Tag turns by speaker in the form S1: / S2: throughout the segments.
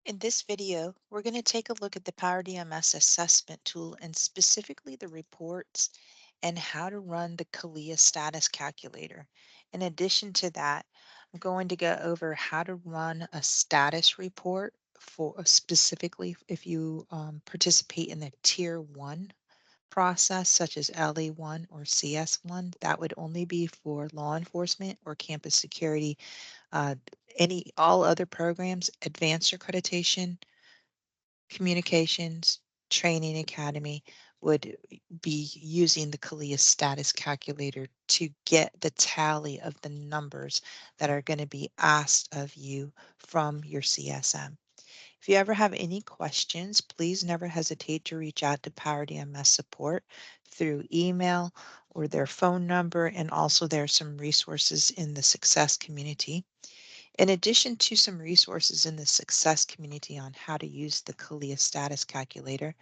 S1: In this video, we're going to take a look at the Power DMS assessment tool and specifically the reports and how to run the CALIA status calculator. In addition to that, I'm going to go over how to run a status report for specifically if you participate in the tier one process, such as LE1 or CS1. That would only be for law enforcement or campus security. Uh, all other programs, advanced accreditation, communications training academy would be using the CALIA status calculator to get the tally of the numbers that are going to be asked of you from your CSM. If you ever have any questions, please never hesitate to reach out to Power DMS support through email or their phone number, and also there's some resources in the success community. In addition to some resources in the success community on how to use the CALIA status calculator,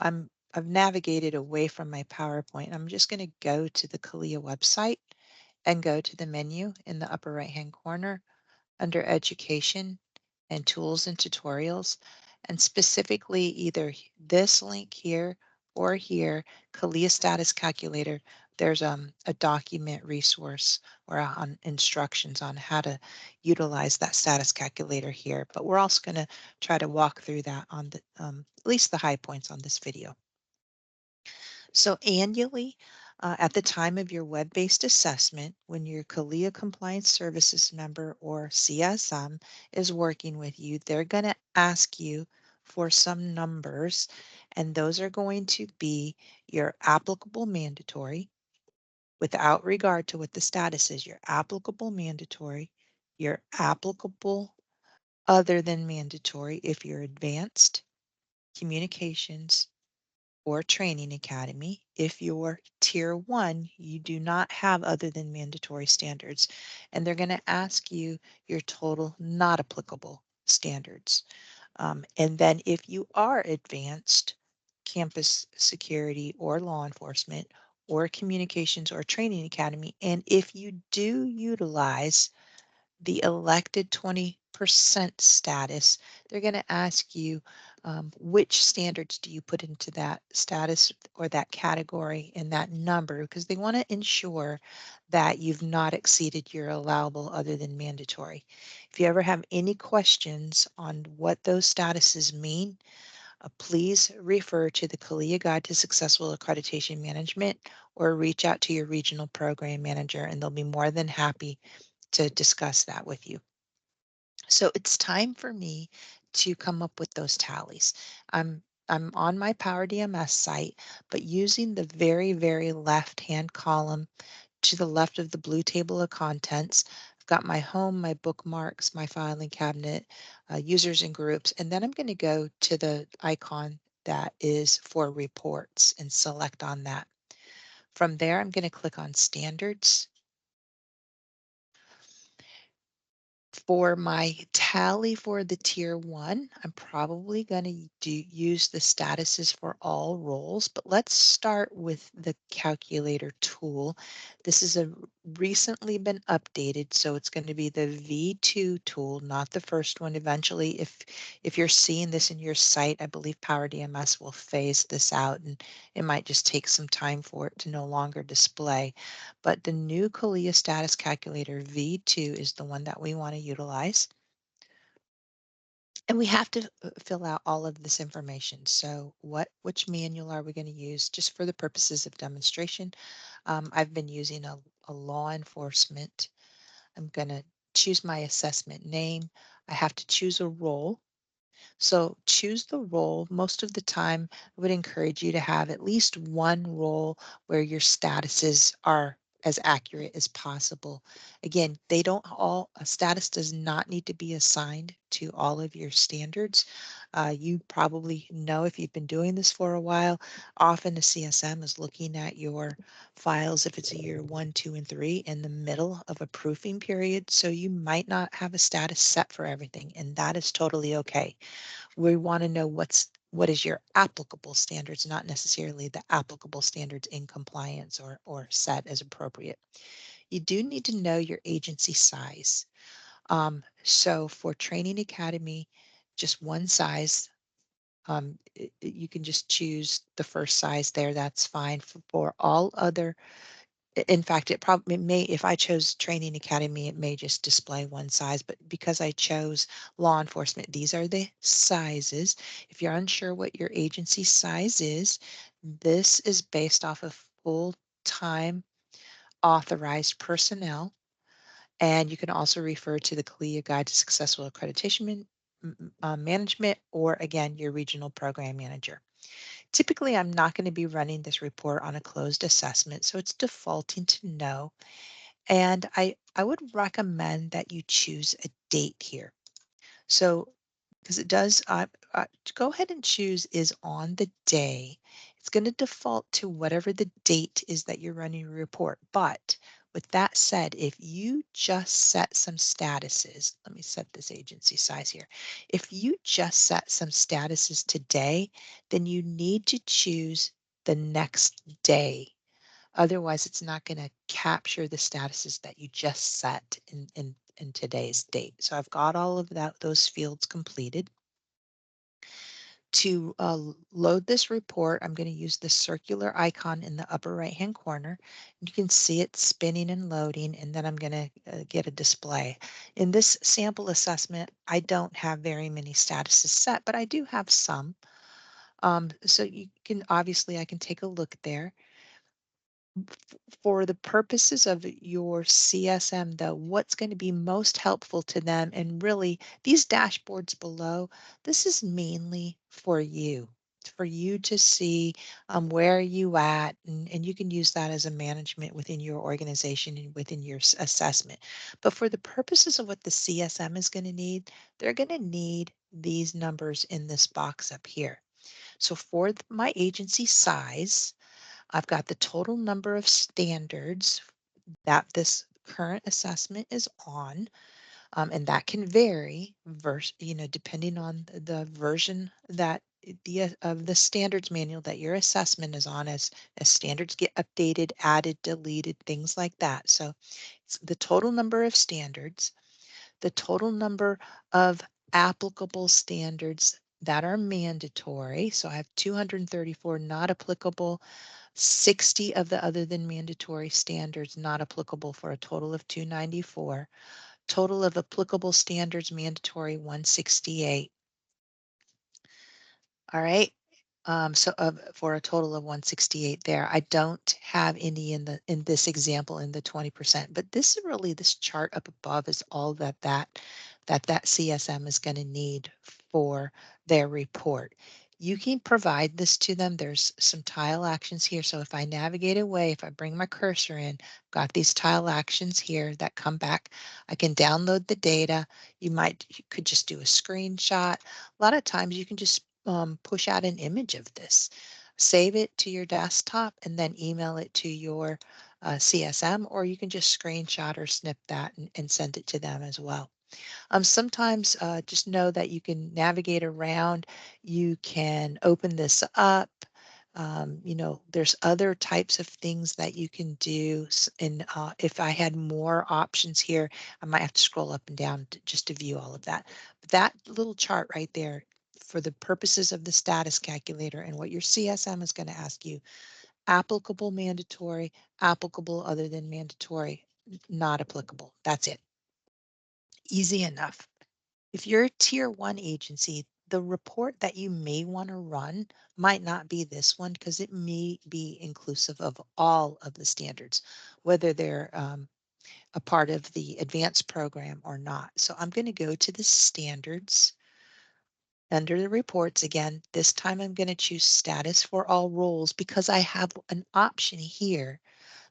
S1: I've navigated away from my PowerPoint. I'm just going to go to the CALIA website and go to the menu in the upper right hand corner under Education and Tools and Tutorials, and specifically either this link here or here, CALIA Status Calculator. There's a document resource or on instructions on how to utilize that status calculator here. But we're also going to try to walk through that on the at least the high points on this video. So annually, at the time of your web-based assessment, when your CALIA Compliance Services member or CSM is working with you, they're going to ask you for some numbers, and those are going to be your applicable mandatory, without regard to what the status is, your applicable mandatory, your applicable other than mandatory if you're advanced communications or training academy. If you're tier one, you do not have other than mandatory standards, and they're going to ask you your total not applicable standards. And then if you are advanced campus security or law enforcement or communications or training academy, and if you do utilize the elected 20% status, they're going to ask you which standards do you put into that status or that category and that number, because they want to ensure that you've not exceeded your allowable other than mandatory. If you ever have any questions on what those statuses mean, please refer to the CALIA Guide to Successful Accreditation Management or reach out to your regional program manager, and they'll be more than happy to discuss that with you. So it's time for me to come up with those tallies. I'm on my Power DMS site, but using the very left-hand column to the left of the blue table of contents, I've got my home, my bookmarks, my filing cabinet, users and groups, and then I'm going to go to the icon that is for reports and select on that. From there, I'm going to click on standards. For my tally for the tier one, I'm probably going to use the statuses for all roles, but let's start with the calculator tool. This is a recently been updated, so it's going to be the V2 tool, not the first one. Eventually, if you're seeing this in your site, I believe Power DMS will phase this out, and it might just take some time for it to no longer display. But the new CALIA status calculator V2 is the one that we want to utilize. And we have to fill out all of this information. So which manual are we going to use just for the purposes of demonstration? I've been using a law enforcement. I'm going to choose my assessment name. I have to choose a role. So choose the role. Most of the time, I would encourage you to have at least one role where your statuses are as accurate as possible. Again, they don't all, a status does not need to be assigned to all of your standards. You probably know if you've been doing this for a while, often the CSM is looking at your files if it's a year one, two, and three in the middle of a proofing period. So you might not have a status set for everything, and that is totally okay. We want to know what is your applicable standards, not necessarily the applicable standards in compliance or set as appropriate. You do need to know your agency size. So for Training Academy, just one size. You can just choose the first size there. That's fine for all other. In fact, it may, if I chose training academy, it may just display one size, but because I chose law enforcement, these are the sizes. If you're unsure what your agency size is, this is based off of full-time authorized personnel. And you can also refer to the CLIA Guide to Successful Accreditation Management, or again, your regional program manager. Typically, I'm not going to be running this report on a closed assessment, so it's defaulting to no. And I would recommend that you choose a date here. So, because it does, go ahead and choose is on the day. It's going to default to whatever the date is that you're running your report. But with that said, if you just set some statuses, let me set this agency size here. If you just set some statuses today, then you need to choose the next day. Otherwise, it's not going to capture the statuses that you just set in today's date. So I've got all of those fields completed. To load this report, I'm going to use the circular icon in the upper right hand corner. You can see it spinning and loading, and then I'm going to get a display. In this sample assessment, I don't have very many statuses set, but I do have some. So you can obviously, I can take a look there. For the purposes of your CSM, though, what's going to be most helpful to them, and really these dashboards below, this is mainly for you to see where you at, and you can use that as a management within your organization and within your assessment. But for the purposes of what the CSM is going to need, they're going to need these numbers in this box up here. So for my agency size, I've got the total number of standards that this current assessment is on, and that can vary, depending on the version that of the standards manual that your assessment is on, as standards get updated, added, deleted, things like that. So it's the total number of standards, the total number of applicable standards that are mandatory. So I have 234 not applicable, 60 of the other than mandatory standards not applicable, for a total of 294. Total of applicable standards mandatory 168. All right. For a total of 168 there. I don't have any in this example in the 20%, but this chart up above is all that CSM is going to need for their report. You can provide this to them. There's some tile actions here. So if I navigate away, if I bring my cursor in, got these tile actions here that come back. I can download the data. You could just do a screenshot. A lot of times you can just push out an image of this, save it to your desktop, and then email it to your CSM, or you can just screenshot or snip that and send it to them as well. Sometimes just know that you can navigate around, you can open this up. There's other types of things that you can do. And if I had more options here, I might have to scroll up and down just to view all of that. But that little chart right there, for the purposes of the status calculator and what your CSM is going to ask you, applicable, mandatory, applicable other than mandatory, not applicable. That's it. Easy enough. If you're a tier one agency, the report that you may want to run might not be this one, because it may be inclusive of all of the standards, whether they're a part of the advanced program or not. So I'm going to go to the standards under the reports again. This time I'm going to choose status for all roles, because I have an option here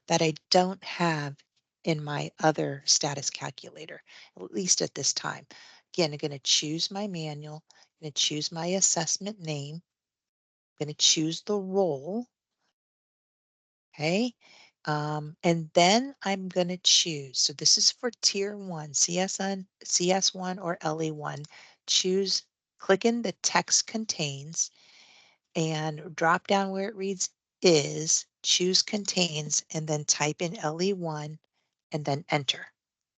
S1: that I don't have in my other status calculator, at least at this time. Again, I'm going to choose my manual, I'm going to choose my assessment name, I'm going to choose the role, okay? And then I'm going to choose, so this is for tier one, CS1 or LE1, choose, click in the text contains, and drop down where it reads is, choose contains, and then type in LE1 and then enter.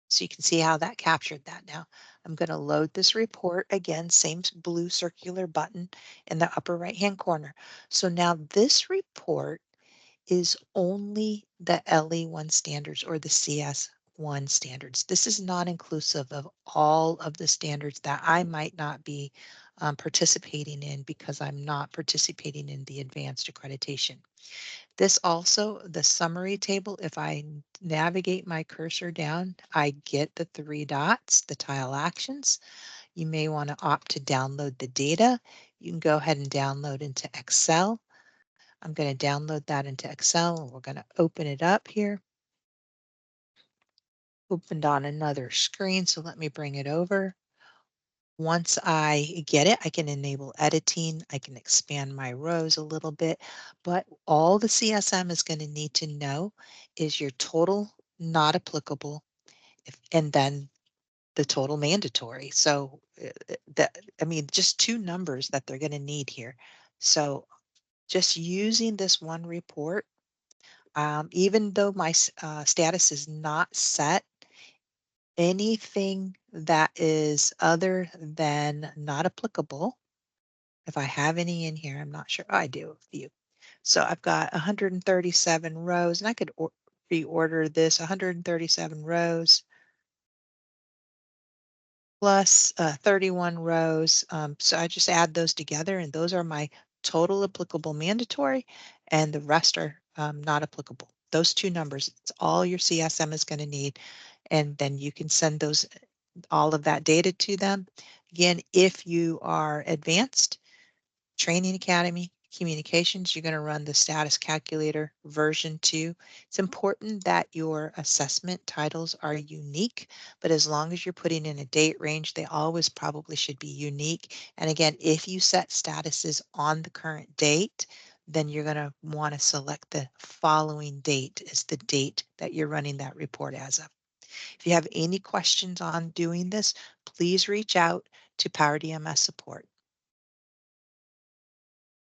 S1: So you can see how that captured that now. I'm going to load this report again, same blue circular button in the upper right hand corner. So now this report is only the LE1 standards or the CS1 standards. This is not inclusive of all of the standards that I might not be participating in because I'm not participating in the advanced accreditation. This also, the summary table, if I navigate my cursor down, I get the three dots, the tile actions. You may want to opt to download the data. You can go ahead and download into Excel. I'm going to download that into Excel and we're going to open it up here. Opened on another screen, so let me bring it over. Once I get it, I can enable editing. I can expand my rows a little bit, but all the CSM is going to need to know is your total not applicable and then the total mandatory. So that, I mean, just two numbers that they're going to need here. So just using this one report, even though my status is not set, anything that is other than not applicable, if I have any in here, I'm not sure. I do a few. So I've got 137 rows, and I could reorder this 137 rows plus 31 rows. So I just add those together, and those are my total applicable mandatory, and the rest are not applicable. Those two numbers, it's all your CSM is going to need, and then you can send those all of that data to them. Again, if you are advanced, Training Academy, Communications, you're going to run the status calculator version 2. It's important that your assessment titles are unique, but as long as you're putting in a date range, they always probably should be unique. And again, if you set statuses on the current date, then you're going to want to select the following date as the date that you're running that report as of. If you have any questions on doing this, please reach out to Power DMS support.